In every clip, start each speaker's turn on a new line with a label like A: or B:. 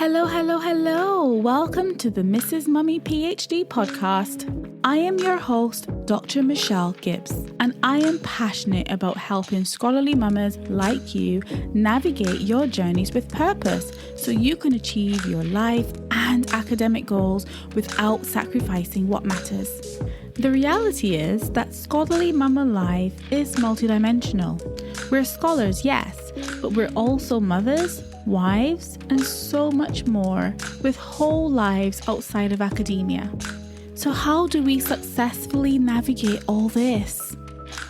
A: Hello, hello, hello. Welcome to the Mrs. Mummy PhD podcast. I am your host, Dr. Michelle Gibbs, and I am passionate about helping scholarly mamas like you navigate your journeys with purpose so you can achieve your life and academic goals without sacrificing what matters. The reality is that scholarly mama life is multidimensional. We're scholars, yes, but we're also mothers, wives, and so much more with whole lives outside of academia. So how do we successfully navigate all this?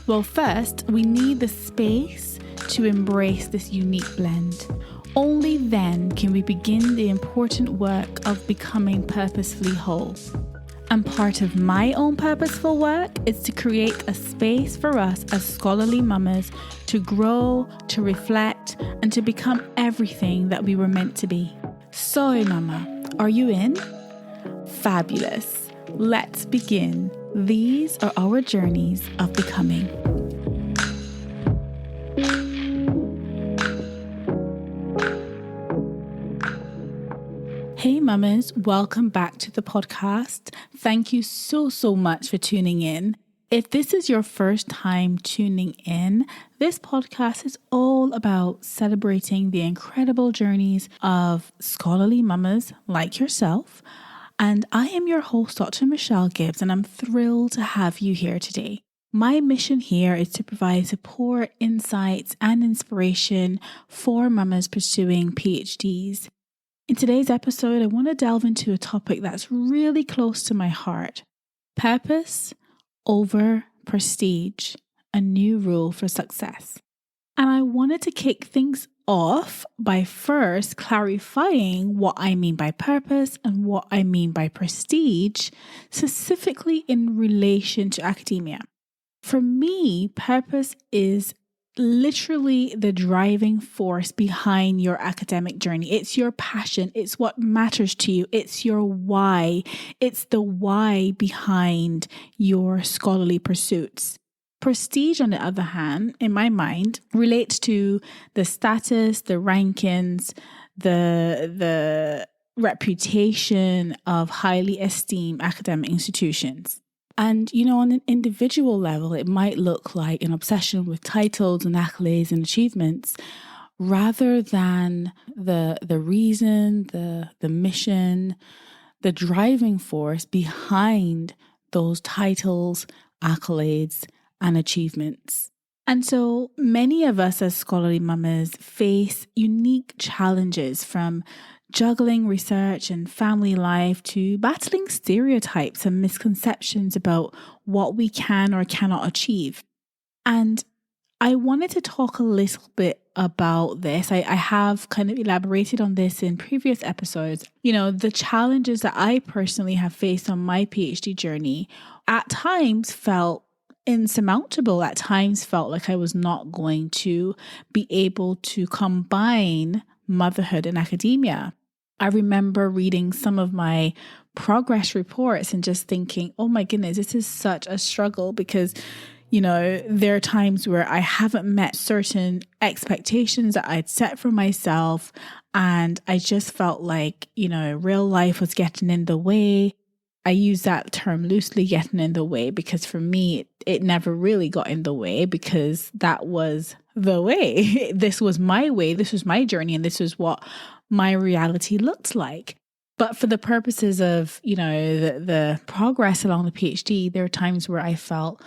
A: Well, first, we need the space to embrace this unique blend. Only then can we begin the important work of becoming purposefully whole. And part of my own purposeful work is to create a space for us as scholarly mamas to grow, to reflect, and to become everything that we were meant to be. So, mama, are you in? Fabulous. Let's begin. These are our journeys of becoming. Hey mamas, welcome back to the podcast. Thank you so much for tuning in. If this is your first time tuning in, this podcast is all about celebrating the incredible journeys of scholarly mamas like yourself. And I am your host, Dr. Michelle Gibbs, and I'm thrilled to have you here today. My mission here is to provide support, insights, and inspiration for mamas pursuing PhDs. In today's episode, I want to delve into a topic that's really close to my heart. Purpose over prestige, a new rule for success. And I wanted to kick things off by first clarifying what I mean by purpose and what I mean by prestige, specifically in relation to academia. For me, purpose is literally the driving force behind your academic journey. It's your passion. It's what matters to you. It's your why. It's the why behind your scholarly pursuits. Prestige, on the other hand, in my mind, relates to the status, the rankings, the reputation of highly esteemed academic institutions. And, on an individual level, it might look like an obsession with titles and accolades and achievements rather than the reason, the mission, the driving force behind those titles, accolades, and achievements. And so many of us as scholarly mamas face unique challenges, from juggling research and family life to battling stereotypes and misconceptions about what we can or cannot achieve. And I wanted to talk a little bit about this. I have kind of elaborated on this in previous episodes. The challenges that I personally have faced on my PhD journey at times felt insurmountable, at times felt like I was not going to be able to combine motherhood and academia. I remember reading some of my progress reports and just thinking, oh my goodness, this is such a struggle because, there are times where I haven't met certain expectations that I'd set for myself. And I just felt like, real life was getting in the way. I use that term loosely, getting in the way, because for me, it never really got in the way because that was the way. This was my way. This was my journey. And this was what my reality looked like. But for the purposes of, the progress along the PhD, there are times where I felt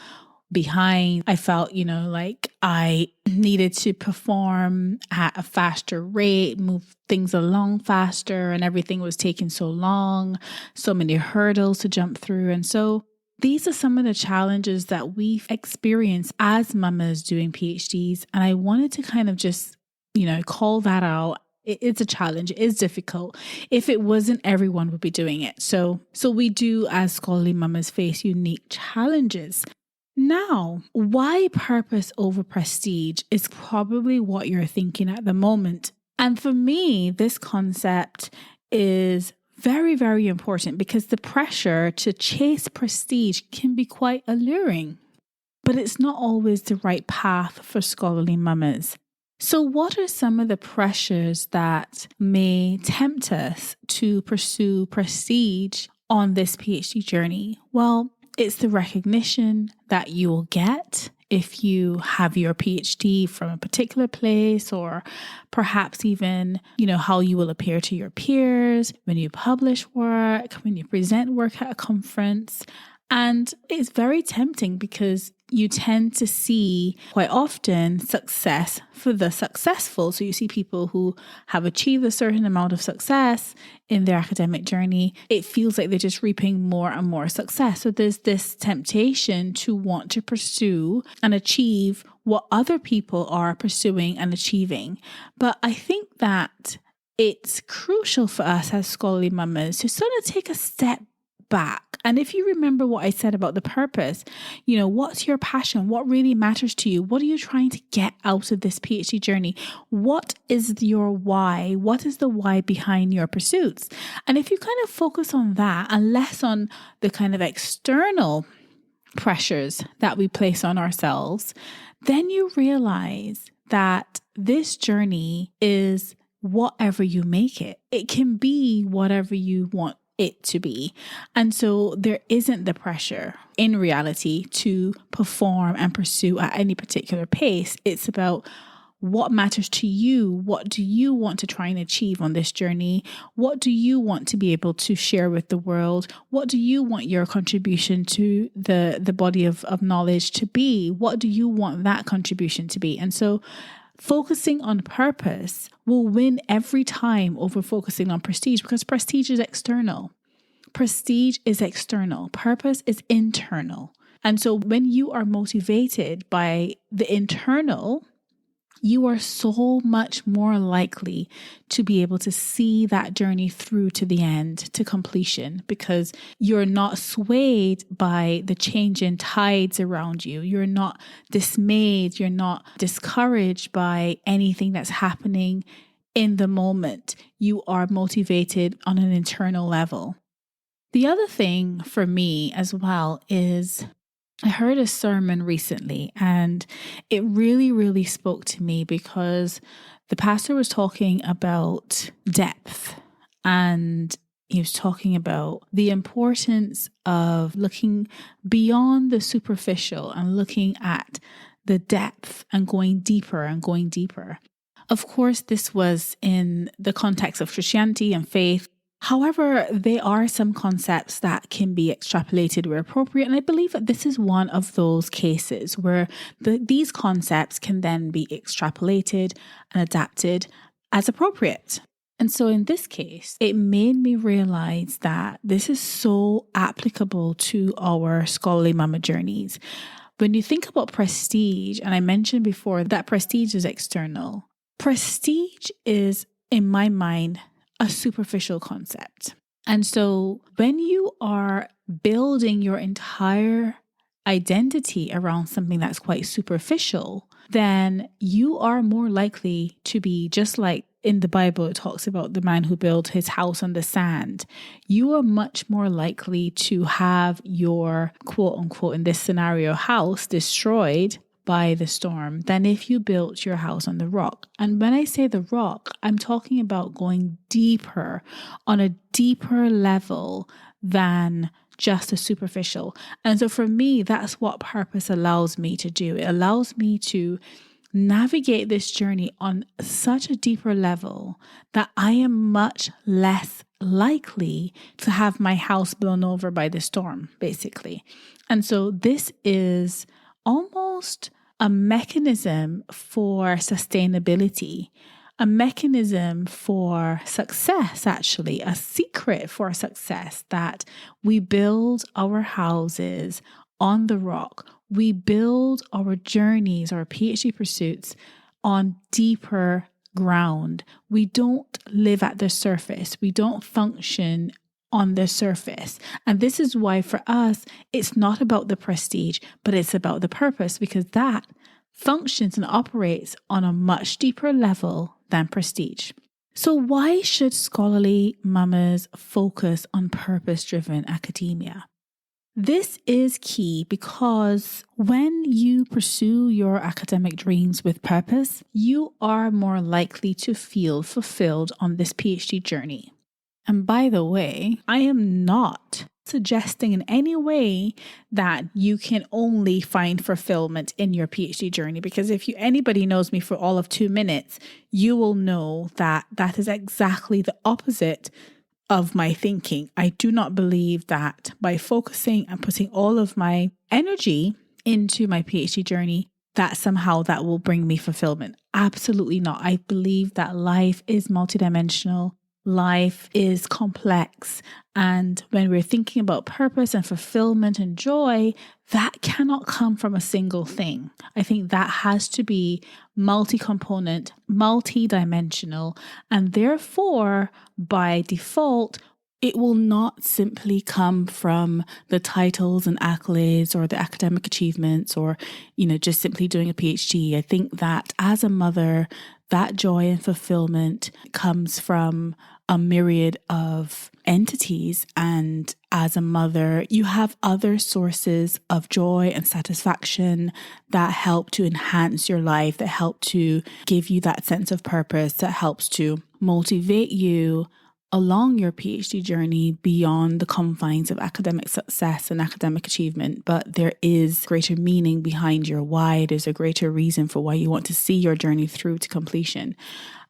A: behind. I felt, like I needed to perform at a faster rate, move things along faster, and everything was taking so long, so many hurdles to jump through. And so these are some of the challenges that we've experienced as mamas doing PhDs. And I wanted to kind of just, call that out. It's a challenge. It is difficult. If it wasn't, everyone would be doing it. So we do, as scholarly mamas, face unique challenges. Now, why purpose over prestige is probably what you're thinking at the moment. And for me, this concept is very, very important because the pressure to chase prestige can be quite alluring. But it's not always the right path for scholarly mamas. So, what are some of the pressures that may tempt us to pursue prestige on this PhD journey? Well, it's the recognition that you will get if you have your PhD from a particular place, or perhaps even, how you will appear to your peers when you publish work, when you present work at a conference. And it's very tempting because you tend to see quite often success for the successful. So you see people who have achieved a certain amount of success in their academic journey. It feels like they're just reaping more and more success. So there's this temptation to want to pursue and achieve what other people are pursuing and achieving. But I think that it's crucial for us as scholarly mamas to sort of take a step back. And if you remember what I said about the purpose, what's your passion? What really matters to you? What are you trying to get out of this PhD journey? What is your why? What is the why behind your pursuits? And if you kind of focus on that and less on the kind of external pressures that we place on ourselves, then you realize that this journey is whatever you make it. It can be whatever you want it to be. And so there isn't the pressure in reality to perform and pursue at any particular pace. It's about what matters to you. What do you want to try and achieve on this journey? What do you want to be able to share with the world? What do you want your contribution to the body of knowledge to be? What do you want that contribution to be? And so focusing on purpose will win every time over focusing on prestige, because prestige is external. Prestige is external. Purpose is internal. And so when you are motivated by the internal, you are so much more likely to be able to see that journey through to the end, to completion, because you're not swayed by the change in tides around you. You're not dismayed. You're not discouraged by anything that's happening in the moment. You are motivated on an internal level. The other thing for me as well is I heard a sermon recently, and it really, really spoke to me because the pastor was talking about depth, and he was talking about the importance of looking beyond the superficial and looking at the depth and going deeper and going deeper. Of course, this was in the context of Christianity and faith. However, there are some concepts that can be extrapolated where appropriate. And I believe that this is one of those cases where these concepts can then be extrapolated and adapted as appropriate. And so in this case, it made me realize that this is so applicable to our scholarly mama journeys. When you think about prestige, and I mentioned before that prestige is external, prestige is, in my mind, a superficial concept. And so when you are building your entire identity around something that's quite superficial, then you are more likely to be just like in the Bible, it talks about the man who built his house on the sand. You are much more likely to have your quote unquote, in this scenario, house destroyed by the storm than if you built your house on the rock. And when I say the rock, I'm talking about going deeper, on a deeper level than just a superficial. And so for me, that's what purpose allows me to do. It allows me to navigate this journey on such a deeper level that I am much less likely to have my house blown over by the storm, basically. And so this is almost a mechanism for sustainability, a mechanism for success, actually, a secret for success, that we build our houses on the rock. We build our journeys, our PhD pursuits on deeper ground. We don't live at the surface. We don't function on the surface. And this is why for us, it's not about the prestige, but it's about the purpose, because that functions and operates on a much deeper level than prestige. So why should scholarly mamas focus on purpose-driven academia? This is key because when you pursue your academic dreams with purpose, you are more likely to feel fulfilled on this PhD journey. And by the way, I am not suggesting in any way that you can only find fulfillment in your PhD journey, because if anybody knows me for all of 2 minutes, you will know that that is exactly the opposite of my thinking. I do not believe that by focusing and putting all of my energy into my PhD journey, that somehow that will bring me fulfillment. Absolutely not. I believe that life is multidimensional. Life is complex. And when we're thinking about purpose and fulfillment and joy, that cannot come from a single thing. I think that has to be multi-component, multi-dimensional, and therefore, by default, it will not simply come from the titles and accolades or the academic achievements or, just simply doing a PhD. I think that as a mother, that joy and fulfillment comes from a myriad of entities. And as a mother, you have other sources of joy and satisfaction that help to enhance your life, that help to give you that sense of purpose, that helps to motivate you along your PhD journey beyond the confines of academic success and academic achievement. But there is greater meaning behind your why. There's a greater reason for why you want to see your journey through to completion.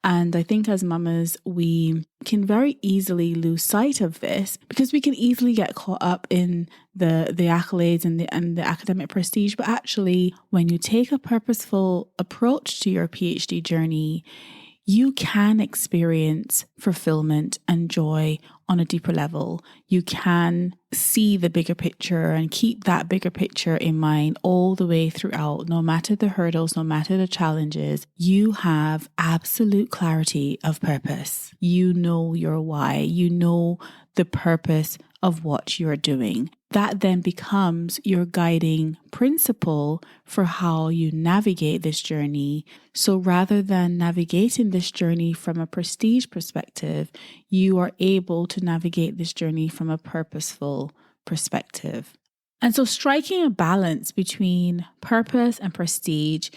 A: And I think as mamas, we can very easily lose sight of this because we can easily get caught up in the accolades and the academic prestige. But actually, when you take a purposeful approach to your PhD journey, you can experience fulfillment and joy on a deeper level. You can see the bigger picture and keep that bigger picture in mind all the way throughout. No matter the hurdles, no matter the challenges, you have absolute clarity of purpose. You know your why. You know the purpose of what you're doing. That then becomes your guiding principle for how you navigate this journey. So rather than navigating this journey from a prestige perspective, you are able to navigate this journey from a purposeful perspective. And so striking a balance between purpose and prestige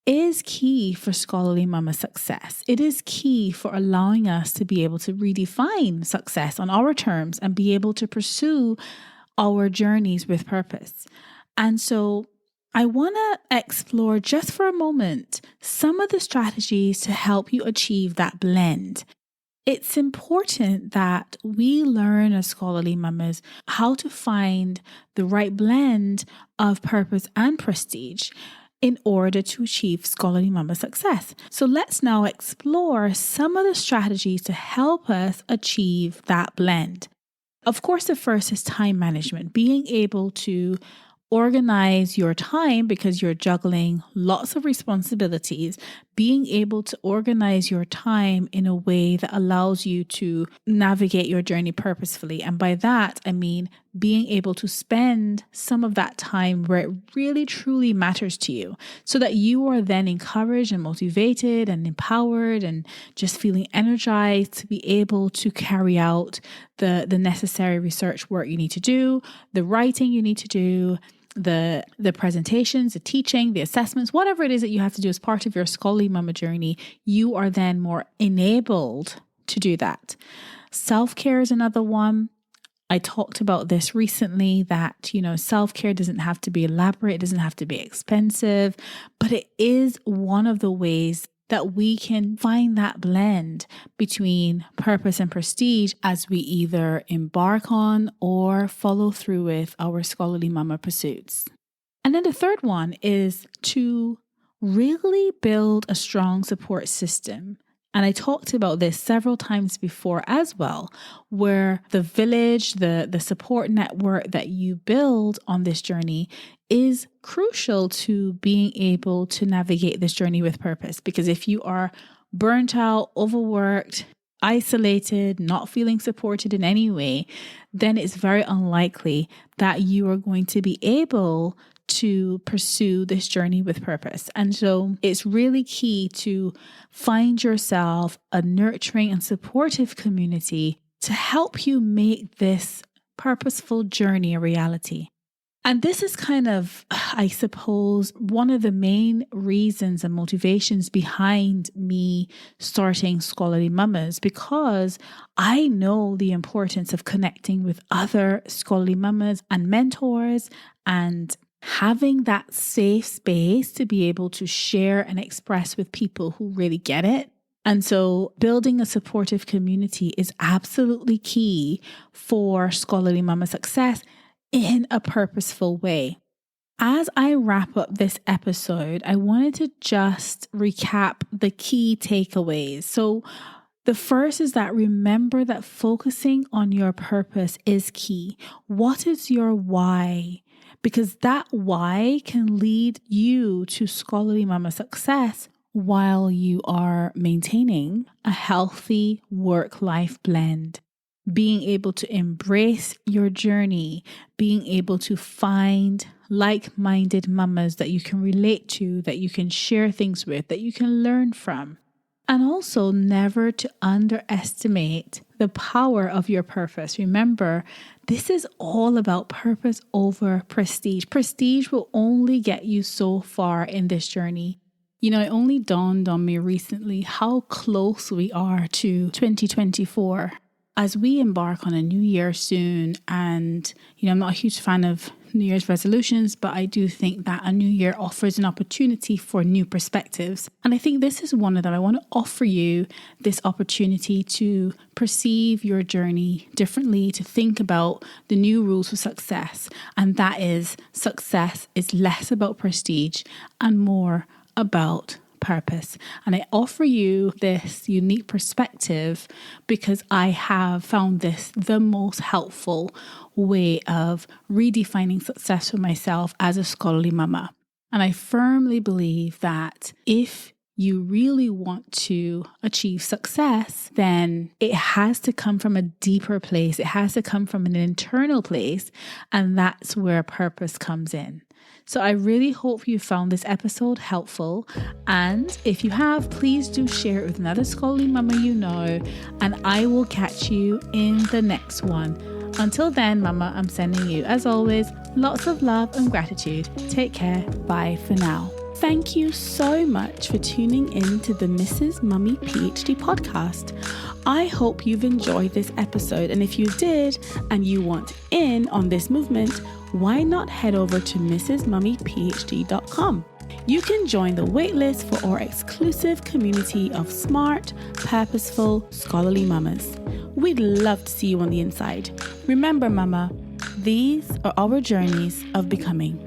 A: is key for Scholarly Mama success. It is key for allowing us to be able to redefine success on our terms and be able to pursue our journeys with purpose. And so I want to explore just for a moment some of the strategies to help you achieve that blend. It's important that we learn as scholarly mamas how to find the right blend of purpose and prestige in order to achieve Scholarly Mama success. So let's now explore some of the strategies to help us achieve that blend. Of course, the first is time management, being able to organize your time because you're juggling lots of responsibilities, being able to organize your time in a way that allows you to navigate your journey purposefully. And by that, I mean being able to spend some of that time where it really truly matters to you so that you are then encouraged and motivated and empowered and just feeling energized to be able to carry out the necessary research work you need to do, the writing you need to do, the presentations, the teaching, the assessments, whatever it is that you have to do as part of your Scholarly Mama journey, you are then more enabled to do that. Self-care is another one. I talked about this recently that, self-care doesn't have to be elaborate, it doesn't have to be expensive, but it is one of the ways that we can find that blend between purpose and prestige as we either embark on or follow through with our Scholarly Mama pursuits. And then the third one is to really build a strong support system. And I talked about this several times before as well, where the village, the support network that you build on this journey is crucial to being able to navigate this journey with purpose. Because if you are burnt out, overworked, isolated, not feeling supported in any way, then it's very unlikely that you are going to be able to pursue this journey with purpose. And so it's really key to find yourself a nurturing and supportive community to help you make this purposeful journey a reality. And this is kind of, I suppose, one of the main reasons and motivations behind me starting Scholarly Mamas, because I know the importance of connecting with other scholarly mamas and mentors and having that safe space to be able to share and express with people who really get it. And so building a supportive community is absolutely key for Scholarly Mama success in a purposeful way. As I wrap up this episode, I wanted to just recap the key takeaways. So the first is that remember that focusing on your purpose is key. What is your why? Because that why can lead you to Scholarly Mama success while you are maintaining a healthy work-life blend. Being able to embrace your journey, being able to find like-minded mamas that you can relate to, that you can share things with, that you can learn from. And also never to underestimate the power of your purpose. Remember, this is all about purpose over prestige. Prestige will only get you so far in this journey. You know, it only dawned on me recently how close we are to 2024. As we embark on a new year soon, and, I'm not a huge fan of New Year's resolutions, but I do think that a new year offers an opportunity for new perspectives. And I think this is one of them. I want to offer you this opportunity to perceive your journey differently, to think about the new rules for success. And that is, success is less about prestige and more about purpose. And I offer you this unique perspective because I have found this the most helpful way of redefining success for myself as a scholarly mama. And I firmly believe that if you really want to achieve success, then it has to come from a deeper place. It has to come from an internal place. And that's where purpose comes in. So I really hope you found this episode helpful. And if you have, please do share it with another scholarly mama you know. And I will catch you in the next one. Until then, mama, I'm sending you, as always, lots of love and gratitude. Take care. Bye for now. Thank you so much for tuning in to the Mrs. Mummy PhD podcast. I hope you've enjoyed this episode. And if you did and you want in on this movement, why not head over to mrsmummyphd.com. You can join the waitlist for our exclusive community of smart, purposeful, scholarly mamas. We'd love to see you on the inside. Remember, mama, these are our journeys of becoming.